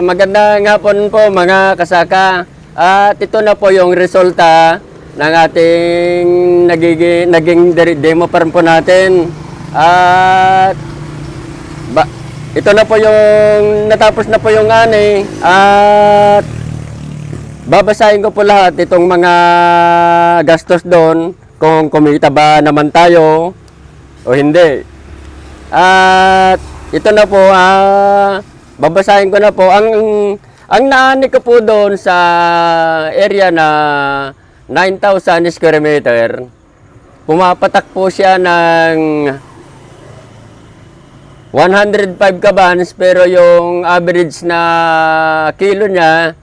Magandang hapon po mga kasaka. At ito na po yung resulta ng ating naging demo farm po natin. At ito na po yung natapos na po yung ani. At babasahin ko po lahat itong mga gastos doon kung kumita ba naman tayo o hindi. At ito na po, babasahin ko na po. Ang naani ko po doon sa area na 9,000 square meter, pumapatak po siya ng 105 kabans, pero yung average na kilo niya,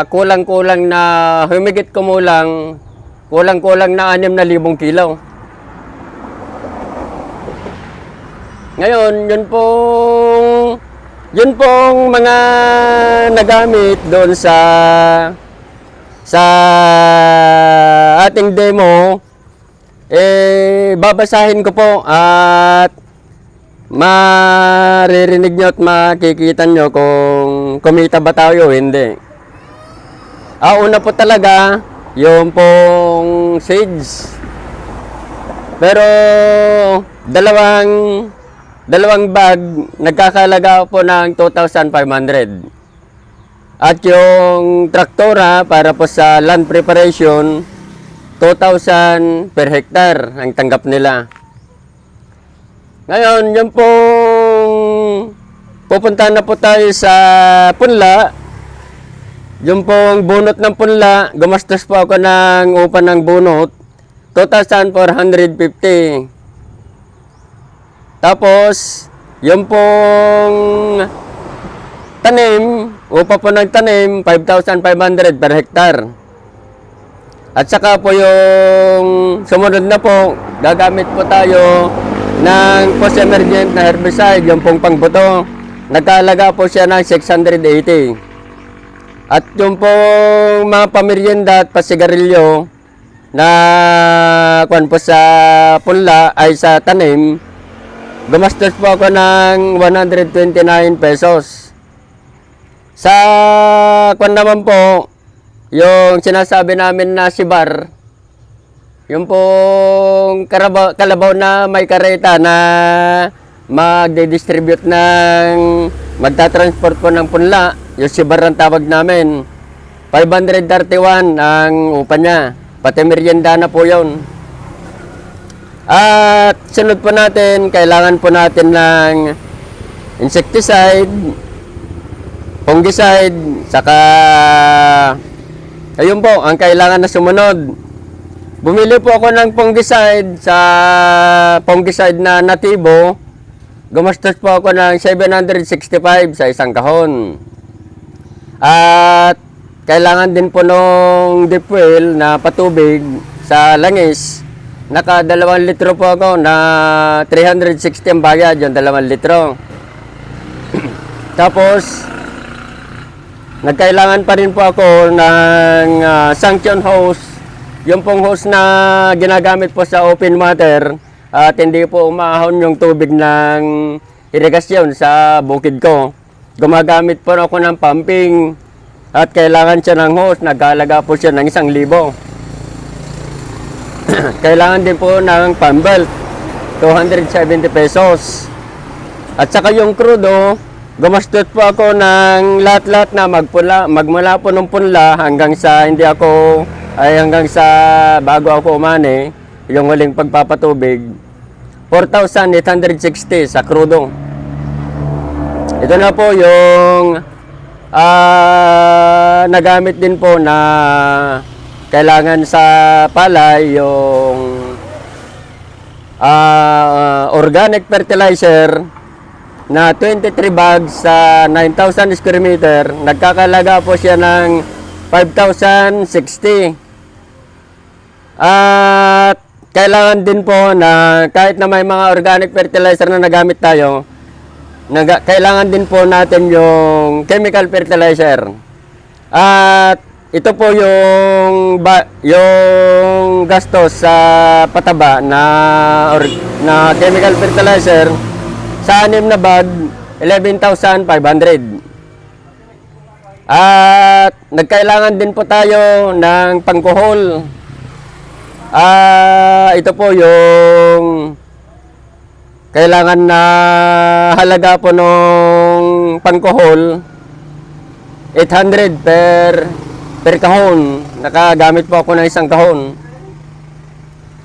kulang-kulang na, humigit kumulang, kulang-kulang na 6,000 kilo. Ngayon, yun pong mga nagamit doon sa ating demo, babasahin ko po at maririnig nyo at makikita nyo kung kumita ba tayo o hindi. Una po talaga, yung pong seeds. Pero dalawang bag, nagkakalaga po ng 2,500. At yung traktora para po sa land preparation, 2,000 per hectare ang tanggap nila. Ngayon, yung pong pupunta na po tayo sa punla. Yung pong bunot ng punla, gumastos po ako ng upa ng bunot, 2,450. Tapos, yung pong tanim, upa po ng tanim, 5,500 per hectare. At saka po yung sumunod na po, gagamit po tayo ng post-emergent na herbicide, yung pong pangbuto. Nagkalaga po siya ng 680. At yung pong mga pamerienda at pasigarilyo na kuwan po sa punla ay sa tanim, gumastos po ako ng 129 pesos. Sa kuwan naman po, yung sinasabi namin na sibar, yung pong kalabaw na may kareta na magde-distribute ng, magta-transport po ng punla, yung sibar ang tawag namin. 531 ang upa niya, pati merienda na po yun. At sunod po natin, kailangan po natin ng insecticide, fungicide, saka ayun po, ang kailangan na sumunod. Bumili po ako ng fungicide sa fungicide na natibo. Gumastos po ako ng 765 sa isang kahon. At kailangan din po nung deep well na patubig sa langis. Naka 2 litro po ako na 360 ang bayad, yung 2 litro. Tapos, nagkailangan pa rin po ako ng suction hose. Yung pong hose na ginagamit po sa open water at hindi po umahon yung tubig ng irigasyon sa bukid ko. Gumagamit po ako ng pumping at kailangan siya ng hose. Nagkalaga po siya ng 1,000. Kailangan din po ng pump belt, 270 pesos. At saka yung crudo, gumastos po ako ng lahat-lahat na magmula po ng punla hanggang sa hanggang sa bago ako umani, yung huling pagpapatubig, 4,860 sa crudo. Ito na po yung nagamit din po na kailangan sa palay, yung organic fertilizer na 23 bags sa 9,000 square meter. Nagkakalaga po siya ng 5,060. At kailangan din po na kahit na may mga organic fertilizer na nagamit tayo, kailangan din po natin yung chemical fertilizer. At ito po yung gastos sa pataba na chemical fertilizer. Sa 6 na bag, 11,500. At nagkailangan din po tayo ng pangkuhol. Ito po yung kailangan na halaga po nung pangkuhol. 800 per kahon. Nakagamit po ako ng isang kahon.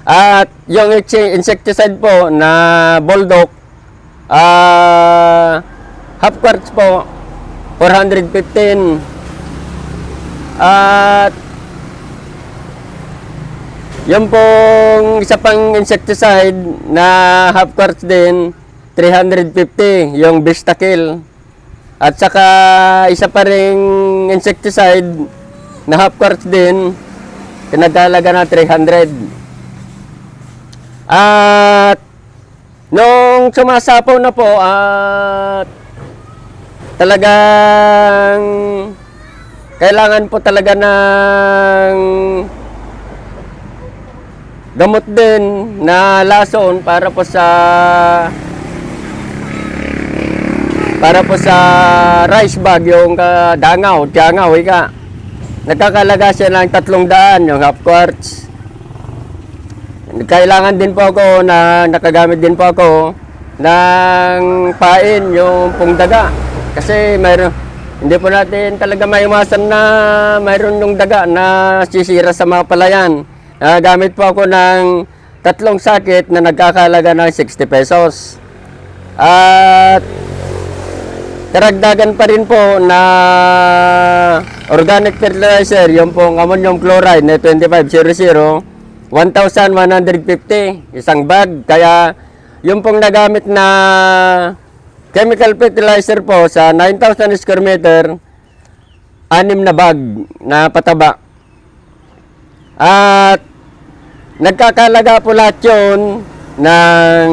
At yung insecticide po na Bulldog, half quarts po, 415. At yung pong isa pang insecticide na half quarts din, 350, yung Vistakill. At saka isa pa ring insecticide na half quarts din, pinagkalaga na 300. At nung sumasapaw na po at talagang kailangan po talaga ng gamot din na lason para po sa rice bag, yung dangaw, tiyangaw, ika. Nagkakalaga siya ng 300 yung half quarts. Kailangan din po ako na nakagamit din po ako ng pain, yung pong daga. Kasi hindi po natin talaga maiwasan na mayroon yung daga na sisira sa mga palayan. Gamit po ako ng 3 sakit na nagkakalaga ng 60 pesos. At karagdagan pa rin po na organic fertilizer, yung pong ammonium chloride na 2500, 1,150 isang bag. Kaya yung pong nagamit na chemical fertilizer po sa 9,000 square meter, 6 na bag na pataba. At nagkakalaga po lahat yun ng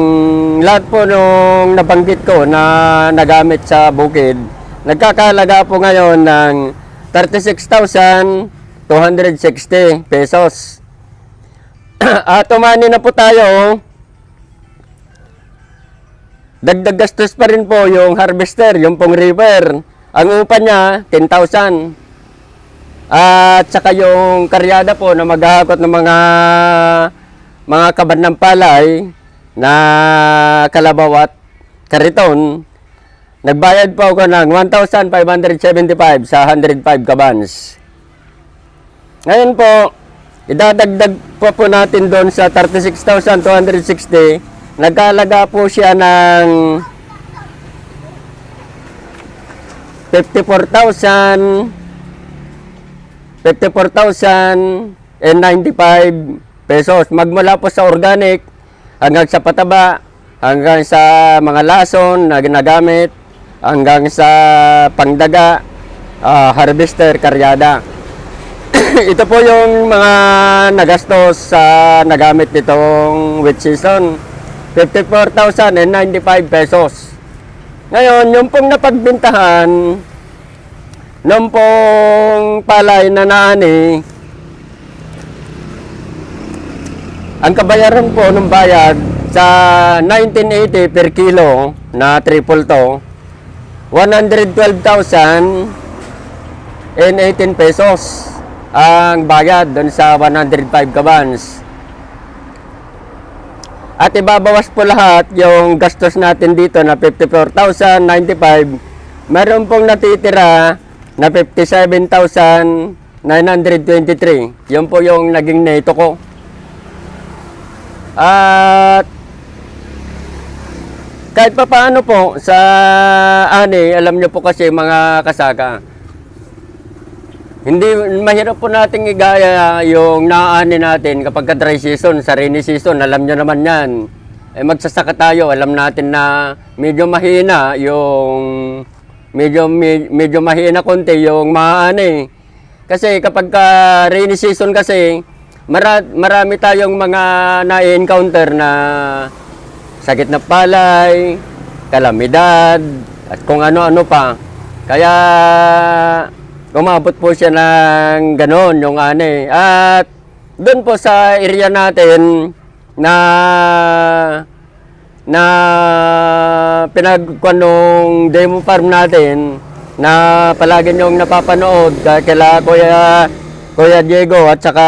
lahat po nung nabanggit ko na nagamit sa bukid. Nagkakalaga po ngayon ng 36,260 pesos. Tumani na po tayo. Dagdag gastos pa rin po yung harvester, yung pong river. Ang upa niya, 10,000. At saka yung karyada po na maghahakot ng mga kaban ng palay na kalabaw at kariton. Nagbayad po ako ng 1,575 sa 105 kabans. Ngayon po, idadagdag po natin doon sa 36,260. Nagkalaga po siya ng 54,095 pesos. Magmula po sa organic hanggang sa pataba, hanggang sa mga lason na ginagamit, hanggang sa pangdaga, harvester, karyada. Ito po yung mga nagastos sa nagamit nitong wheat season. 54,095 pesos. Ngayon, yung pong napagbintahan nung pong palay na naani, ang kabayaran po ng bayad sa 1980 per kilo na triple to, 112,018 pesos ang bayad doon sa 105 kabans. At ibabawas po lahat yung gastos natin dito na 54,095. Meron pong natitira na 57,923. Yun po yung naging neto ko. At kahit pa paano po sa ani, alam nyo po kasi mga kasaka, hindi mahirap po nating igaya yung naani natin kapag ka dry season, sa rainy season, alam nyo naman yan. Magsasaka tayo, alam natin na medyo mahina yung medyo mahina konti yung maani. Kasi kapag ka rainy season kasi, marami tayong mga na-encounter na sakit na palay, kalamidad, at kung ano-ano pa. Kaya umabot po siya ng ganon yung ani. At doon po sa area natin na na pinagkuhan nung demo farm natin na palagi niyong napapanood kila Kuya Diego at saka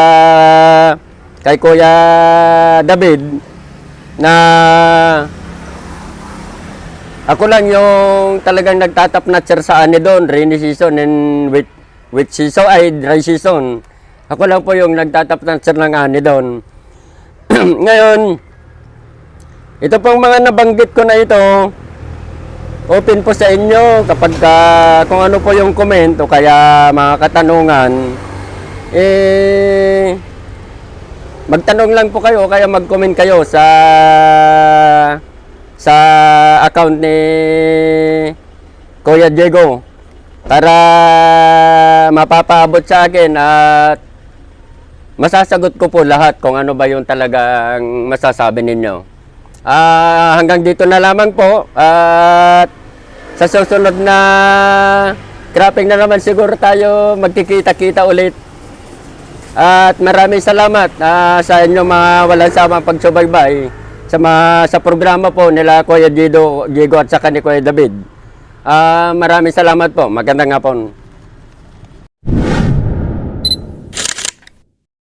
kay Kuya David na ako lang yung talagang nagtatap nurture sa ani doon, rainy season and wet season ay dry season. Ako lang po yung nagtatap nurture ng ani doon. Ngayon, ito pong mga nabanggit ko na ito, open po sa inyo kapag kung ano po yung comment o kaya mga katanungan, magtanong lang po kayo, kaya mag-comment kayo sa account ni Kuya Diego para mapapaabot sa akin at masasagot ko po lahat kung ano ba yung talagang masasabi ninyo. Hanggang dito na lamang po at sa susunod na cropping na naman siguro tayo magkikita-kita ulit. At maraming salamat sa inyong mga walang samang pagsubaybay sa programa po nila Kuya Diego at saka ni Kuya David. Maraming salamat po. Magandang hapon.